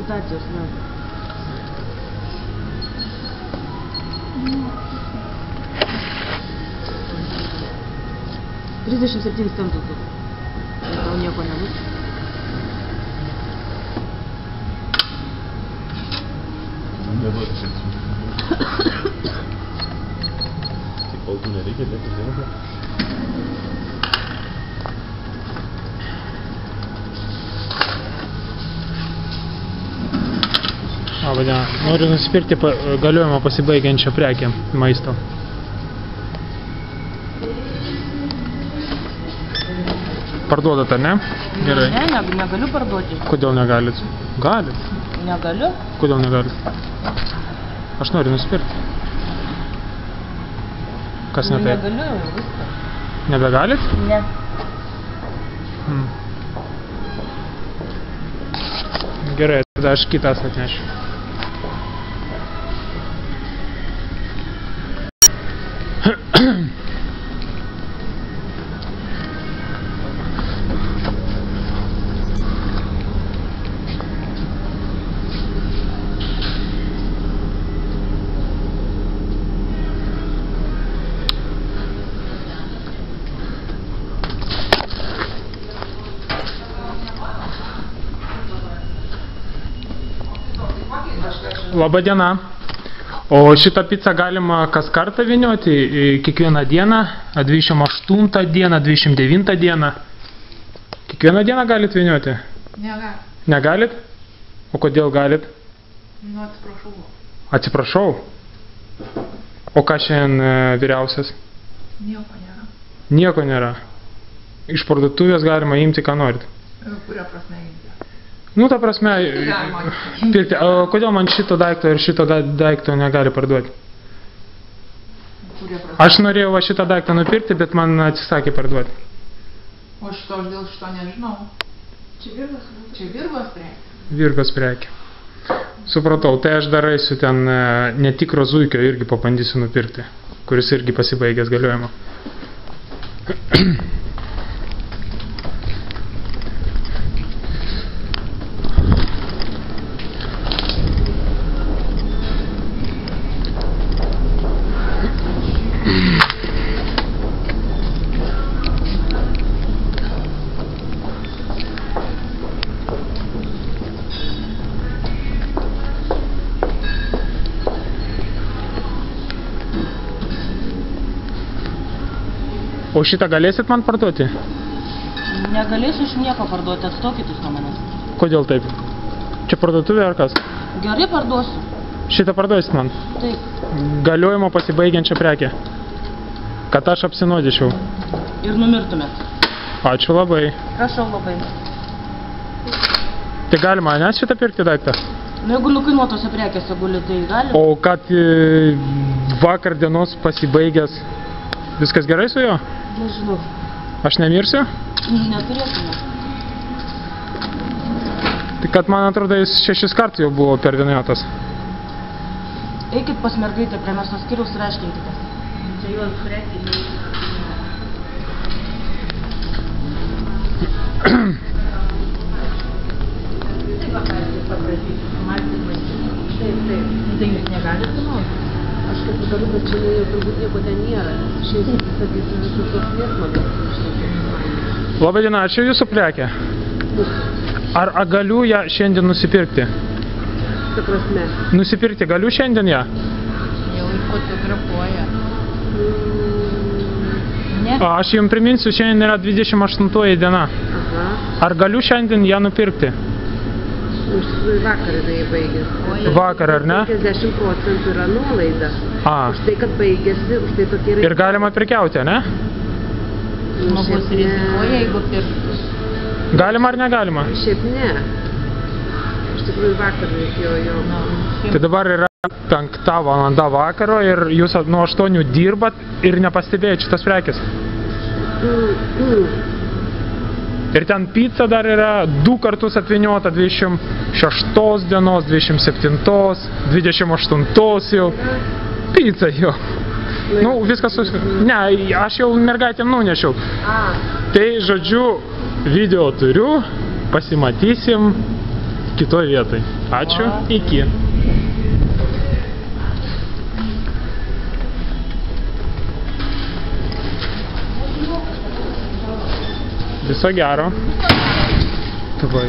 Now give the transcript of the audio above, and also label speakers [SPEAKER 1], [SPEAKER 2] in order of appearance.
[SPEAKER 1] konsultacijos, ne. $37 centus. Tau nieko nebus.
[SPEAKER 2] Tai paltų nereikia, lieka žinoma.
[SPEAKER 3] Labadiena. Noriu nusipirkti galiojimą pasibaigiančią prekę maisto. Parduodat, ar ne? Gerai.
[SPEAKER 1] Ne, negaliu parduoti.
[SPEAKER 3] Kodėl negalit? Galit.
[SPEAKER 1] Negaliu?
[SPEAKER 3] Kodėl negalit? Aš noriu nusipirkti. Kas nepėt?
[SPEAKER 1] Negaliu, viskas.
[SPEAKER 3] Nebegalit?
[SPEAKER 1] Ne.
[SPEAKER 3] Gerai, tada aš kitas atnešiu. Labą dieną. O šitą pizzą galima kas kartą vynioti, kiekvieną dieną, 28 dieną, 29 dieną. Kiekvieną dieną galit vynioti?
[SPEAKER 4] Negalit.
[SPEAKER 3] Negalit? O kodėl galit?
[SPEAKER 4] Nu, atsiprašau.
[SPEAKER 3] Atsiprašau. O ką šiandien vyriausias?
[SPEAKER 4] Nieko nėra.
[SPEAKER 3] Nieko nėra. Iš parduotuvės galima imti, ką norit.
[SPEAKER 4] Kuria prasme imti?
[SPEAKER 3] Nu, ta prasme, pirkti. O kodėl man šito daikto ir šito daikto negali parduoti?
[SPEAKER 4] Kuria prasme?
[SPEAKER 3] Aš norėjau va šitą daiktą nupirkti, bet man atsisakė parduoti.
[SPEAKER 4] O šito aš dėl šito nežinau. Čia Virgos prekė.
[SPEAKER 3] Virgos prekė. Supratau, tai aš dar eisiu ten netikro zuikio irgi pabandysiu nupirkti, kuris irgi pasibaigęs galiojimo. O šitą galėsit man parduoti?
[SPEAKER 1] Negalėsiu iš nieko parduoti, atstokit jūs nuo manęs.
[SPEAKER 3] Kodėl taip? Čia parduotuvė ar kas?
[SPEAKER 1] Gerai parduosiu.
[SPEAKER 3] Šitą parduosit man?
[SPEAKER 1] Taip.
[SPEAKER 3] Galiojimo pasibaigiančią prekę. Kad aš apsinuodyčiau.
[SPEAKER 1] Ir numirtumėt.
[SPEAKER 3] Ačiū labai.
[SPEAKER 1] Prašau labai.
[SPEAKER 3] Tai galima, ne, šitą pirkti daiktą?
[SPEAKER 1] Nu, jeigu nukainuotose prekėse guli, tai galima.
[SPEAKER 3] O kad vakar dienos pasibaigęs, viskas gerai su juo?
[SPEAKER 1] Nežinau.
[SPEAKER 3] Aš nemirsiu?
[SPEAKER 1] Neturėtume.
[SPEAKER 3] Tai kad man atrodo, jis 6 kartų jau buvo perdėniotas.
[SPEAKER 1] Eikit pas mergaitę prie mėsos skyriaus ir aiškinkitės. Čia jos prekė.
[SPEAKER 4] Taip. Tai jūs negalite žinoti?
[SPEAKER 1] Aš kaip galiu, bet čia jau turbūt nieko ten nėra. Šiais sakysiu visus tos mėsmagas.
[SPEAKER 3] Labai diena, čia jūsų prekė. Ar galiu ją šiandien nusipirkti?
[SPEAKER 1] Ta prasme.
[SPEAKER 3] Nusipirkti galiu šiandien ją?
[SPEAKER 4] Jau ir fotografuoja. Ne?
[SPEAKER 3] Aš jums priminsiu, šiandien yra 28 diena.
[SPEAKER 1] Aha.
[SPEAKER 3] Ar galiu šiandien ją nupirkti?
[SPEAKER 1] Vakar jinai baigėsi.
[SPEAKER 3] Vakar, ar ne?
[SPEAKER 1] 50% yra nuolaida. Už tai, kad baigėsi, už tai tokie yra...
[SPEAKER 3] Ir galima prekiauti, ne?
[SPEAKER 4] Žmogus rizikuoja, jeigu pirktų.
[SPEAKER 3] Galima ar negalima?
[SPEAKER 1] Šiaip ne. Iš tikrųjų vakar reikėjo jo.
[SPEAKER 3] Tai dabar yra 5 valanda vakaro ir jūs nuo 8 dirbat ir nepastebėjot šitas prekės. Ir ten pizza dar yra 2 kartus atvyniota, 26 dienos, 27, 28 jau. Pizza jau. Nu, viskas Ne, aš jau mergaitėm nunešiau. Tai, žodžiu, video turiu, pasimatysim kitoj vietoj. Ačiū, iki. Viso gero. Tavai,